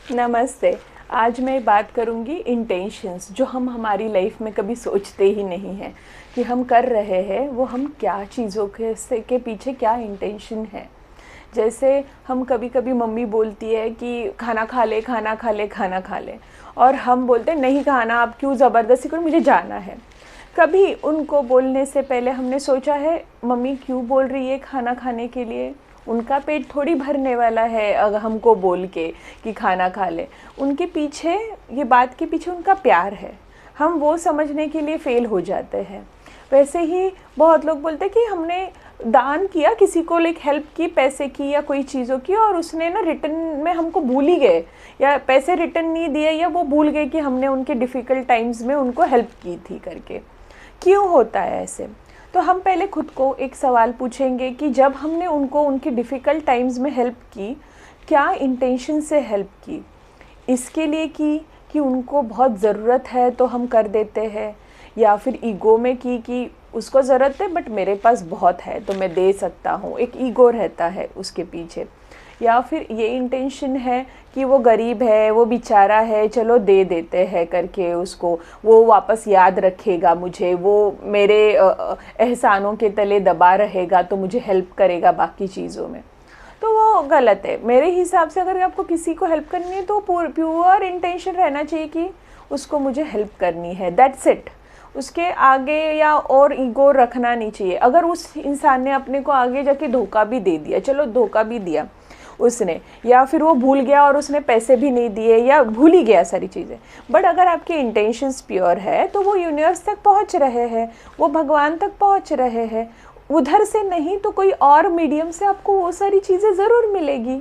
नमस्ते। आज मैं बात करूँगी इंटेंशंस जो हम हमारी लाइफ में कभी सोचते ही नहीं हैं कि हम कर रहे हैं, वो हम क्या चीज़ों के पीछे क्या इंटेंशन है। जैसे हम कभी-कभी मम्मी बोलती है कि खाना खा ले, खाना खा ले, खाना खा ले, और हम बोलते हैं नहीं खाना, आप क्यों ज़बरदस्ती करो, मुझे जाना है। कभी उनको बोलने से पहले हमने सोचा है मम्मी क्यों बोल रही है खाना खाने के लिए? उनका पेट थोड़ी भरने वाला है अगर हमको बोल के कि खाना खा ले। उनके पीछे, ये बात के पीछे उनका प्यार है। हम वो समझने के लिए फ़ेल हो जाते हैं। वैसे ही बहुत लोग बोलते हैं कि हमने दान किया, किसी को लाइक हेल्प की, पैसे की या कोई चीज़ों की, और उसने ना रिटर्न में हमको भूल ही गए, या पैसे रिटर्न नहीं दिए, या वो भूल गए कि हमने उनके डिफ़िकल्ट टाइम्स में उनको हेल्प की थी करके। क्यों होता है ऐसे? तो हम पहले खुद को एक सवाल पूछेंगे कि जब हमने उनको उनकी डिफ़िकल्ट टाइम्स में हेल्प की, क्या इंटेंशन से हेल्प की? इसके लिए की कि उनको बहुत ज़रूरत है तो हम कर देते हैं, या फिर ईगो में की कि उसको ज़रूरत है बट मेरे पास बहुत है तो मैं दे सकता हूँ, एक ईगो रहता है उसके पीछे। या फिर ये इंटेंशन है कि वो गरीब है, वो बेचारा है, चलो दे देते हैं करके उसको, वो वापस याद रखेगा मुझे, वो मेरे एहसानों के तले दबा रहेगा तो मुझे हेल्प करेगा बाकी चीज़ों में। तो वो गलत है मेरे हिसाब से। अगर आपको किसी को हेल्प करनी है तो प्योर इंटेंशन रहना चाहिए कि उसको मुझे हेल्प करनी है, दैट्स इट। उसके आगे या और ईगो रखना नहीं चाहिए। अगर उस इंसान ने अपने को आगे जाके धोखा भी दे दिया, चलो धोखा भी दिया उसने, या फिर वो भूल गया और उसने पैसे भी नहीं दिए, या भूल ही गया सारी चीज़ें, बट अगर आपके इंटेंशंस प्योर है तो वो यूनिवर्स तक पहुंच रहे हैं, वो भगवान तक पहुंच रहे हैं। उधर से नहीं तो कोई और मीडियम से आपको वो सारी चीज़ें ज़रूर मिलेगी।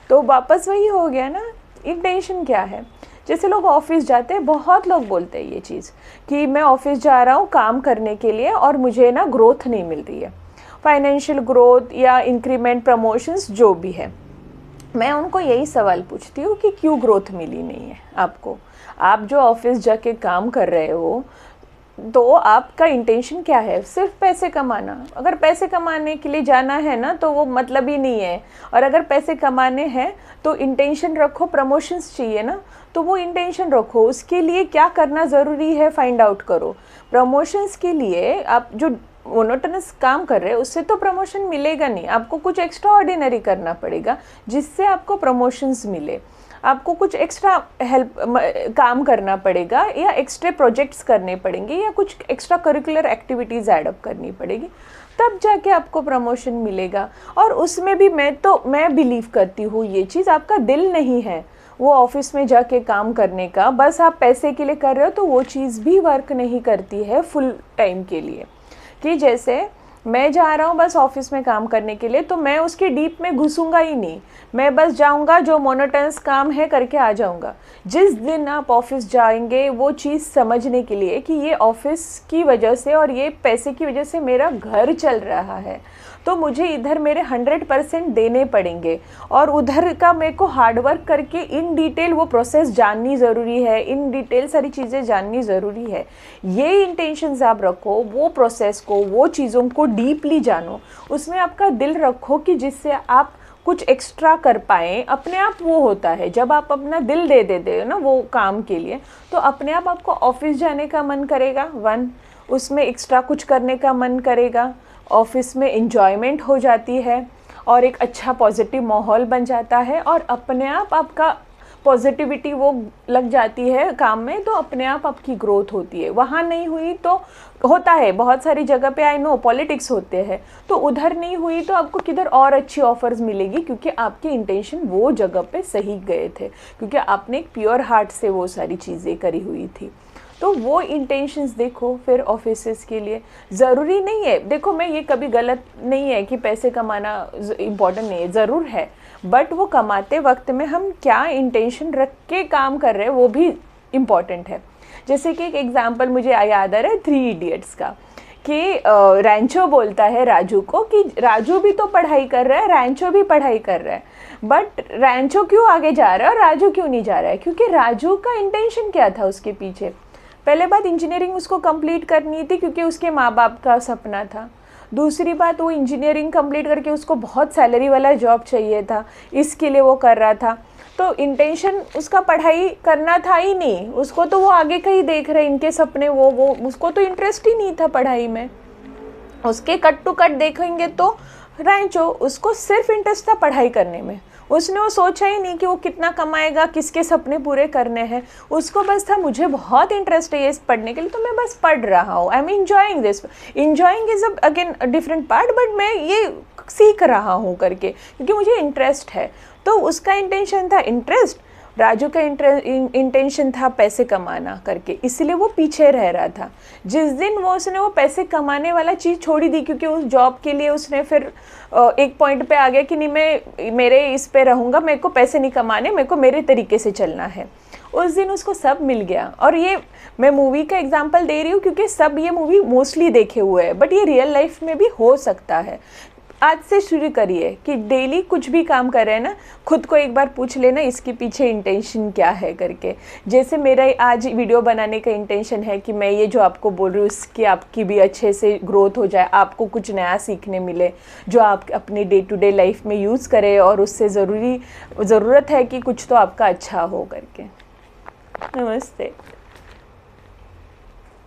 तो वापस वही हो गया ना, इंटेंशन क्या है। जैसे लोग ऑफिस जाते हैं, बहुत लोग बोलते हैं ये चीज़ कि मैं ऑफिस जा रहा हूँ काम करने के लिए और मुझे ना ग्रोथ नहीं मिल रही है, फाइनेंशियल ग्रोथ या इंक्रीमेंट, प्रमोशंस जो भी है। मैं उनको यही सवाल पूछती हूँ कि क्यों ग्रोथ मिली नहीं है आपको? आप जो ऑफिस जाके काम कर रहे हो, तो आपका इंटेंशन क्या है? सिर्फ पैसे कमाना? अगर पैसे कमाने के लिए जाना है ना तो वो मतलब ही नहीं है। और अगर पैसे कमाने हैं तो इंटेंशन रखो, प्रमोशंस चाहिए ना, तो वो इंटेंशन रखो, उसके लिए क्या करना ज़रूरी है फाइंड आउट करो। प्रमोशंस के लिए आप जो मोनोटोनस काम कर रहे हैं उससे तो प्रमोशन मिलेगा नहीं, आपको कुछ एक्स्ट्रा ऑर्डिनरी करना पड़ेगा जिससे आपको प्रमोशंस मिले। आपको कुछ एक्स्ट्रा हेल्प काम करना पड़ेगा, या एक्स्ट्रा प्रोजेक्ट्स करने पड़ेंगे, या कुछ एक्स्ट्रा करिकुलर एक्टिविटीज़ ऐडअप करनी पड़ेगी, तब जाके आपको प्रमोशन मिलेगा। और उसमें भी मैं बिलीव करती हूँ ये चीज़, आपका दिल नहीं है वो ऑफिस में जाके काम करने का, बस आप पैसे के लिए कर रहे हो, तो वो चीज़ भी वर्क नहीं करती है फुल टाइम के लिए। कि जैसे मैं जा रहा हूँ बस ऑफिस में काम करने के लिए, तो मैं उसके डीप में घुसूंगा ही नहीं, मैं बस जाऊँगा, जो मोनोटोनस काम है करके आ जाऊँगा। जिस दिन आप ऑफिस जाएंगे वो चीज़ समझने के लिए कि ये ऑफिस की वजह से और ये पैसे की वजह से मेरा घर चल रहा है, तो मुझे इधर मेरे 100% देने पड़ेंगे, और उधर का मेरे को हार्डवर्क करके इन डिटेल वो प्रोसेस जाननी ज़रूरी है, इन डिटेल सारी चीज़ें जाननी ज़रूरी है। ये इंटेंशंस आप रखो, वो प्रोसेस को, वो चीज़ों को डीपली जानो, उसमें आपका दिल रखो कि जिससे आप कुछ एक्स्ट्रा कर पाएँ। अपने आप वो होता है जब आप अपना दिल दे देते हो ना वो काम के लिए, तो अपने आप आपको ऑफिस जाने का मन करेगा, वन, उसमें एक्स्ट्रा कुछ करने का मन करेगा, ऑफिस में एन्जॉयमेंट हो जाती है, और एक अच्छा पॉजिटिव माहौल बन जाता है, और अपने आप आपका पॉजिटिविटी वो लग जाती है काम में, तो अपने आप आपकी ग्रोथ होती है। वहाँ नहीं हुई तो होता है बहुत सारी जगह पे, आई नो पॉलिटिक्स होते हैं, तो उधर नहीं हुई तो आपको किधर और अच्छी ऑफर्स मिलेगी, क्योंकि आपके इंटेंशन वो जगह पे सही गए थे, क्योंकि आपने एक प्योर हार्ट से वो सारी चीज़ें करी हुई थी। तो वो इंटेंशंस देखो। फिर ऑफिसेस के लिए ज़रूरी नहीं है, देखो मैं ये कभी गलत नहीं है कि पैसे कमाना इम्पॉर्टेंट नहीं है, ज़रूर है, बट वो कमाते वक्त में हम क्या इंटेंशन रख के काम कर रहे हैं वो भी इम्पॉर्टेंट है। जैसे कि एक एग्जांपल मुझे याद आ रहा है 3 इडियट्स का, कि रैंचो बोलता है राजू को कि राजू भी तो पढ़ाई कर रहा है, रैंचो भी पढ़ाई कर रहा है, बट रैंचो क्यों आगे जा रहा है और राजू क्यों नहीं जा रहा है? क्योंकि राजू का इंटेंशन क्या था उसके पीछे? पहले बात, इंजीनियरिंग उसको कंप्लीट करनी थी क्योंकि उसके माँ बाप का सपना था। दूसरी बात, वो इंजीनियरिंग कंप्लीट करके उसको बहुत सैलरी वाला जॉब चाहिए था, इसके लिए वो कर रहा था। तो इंटेंशन उसका पढ़ाई करना था ही नहीं, उसको तो वो आगे का ही देख रहे, इनके सपने, वो उसको तो इंटरेस्ट ही नहीं था पढ़ाई में। उसके कट टू कट देखेंगे तो रांचो, उसको सिर्फ इंटरेस्ट था पढ़ाई करने में। उसने वो सोचा ही नहीं कि वो कितना कमाएगा, किसके सपने पूरे करने हैं। उसको बस था मुझे बहुत इंटरेस्ट है ये पढ़ने के लिए, तो मैं बस पढ़ रहा हूँ। I am enjoying this. Enjoying is again different part, but मैं ये सीख रहा हूँ करके, क्योंकि मुझे इंटरेस्ट है। तो उसका इंटेंशन था इंटरेस्ट, राजू का इंटेंशन था पैसे कमाना करके, इसलिए वो पीछे रह रहा था। जिस दिन उसने वो पैसे कमाने वाला चीज़ छोड़ी दी, क्योंकि उस जॉब के लिए उसने फिर एक पॉइंट पे आ गया कि नहीं, मैं मेरे इस पे रहूँगा, मेरे को पैसे नहीं कमाने, मेरे को मेरे तरीके से चलना है। उस दिन उसको सब मिल गया। और ये मैं मूवी का एग्जांपल दे रही हूँ क्योंकि सब ये मूवी मोस्टली देखे हुए हैं, बट ये रियल लाइफ में भी हो सकता है। आज से शुरू करिए कि डेली कुछ भी काम कर रहे हैं ना, खुद को एक बार पूछ लेना इसके पीछे इंटेंशन क्या है करके। जैसे मेरा आज वीडियो बनाने का इंटेंशन है कि मैं ये जो आपको बोल रही हूँ उसकी आपकी भी अच्छे से ग्रोथ हो जाए, आपको कुछ नया सीखने मिले जो आप अपनी डे टू डे लाइफ में यूज़ करें, और उससे ज़रूरत है कि कुछ तो आपका अच्छा हो करके। नमस्ते।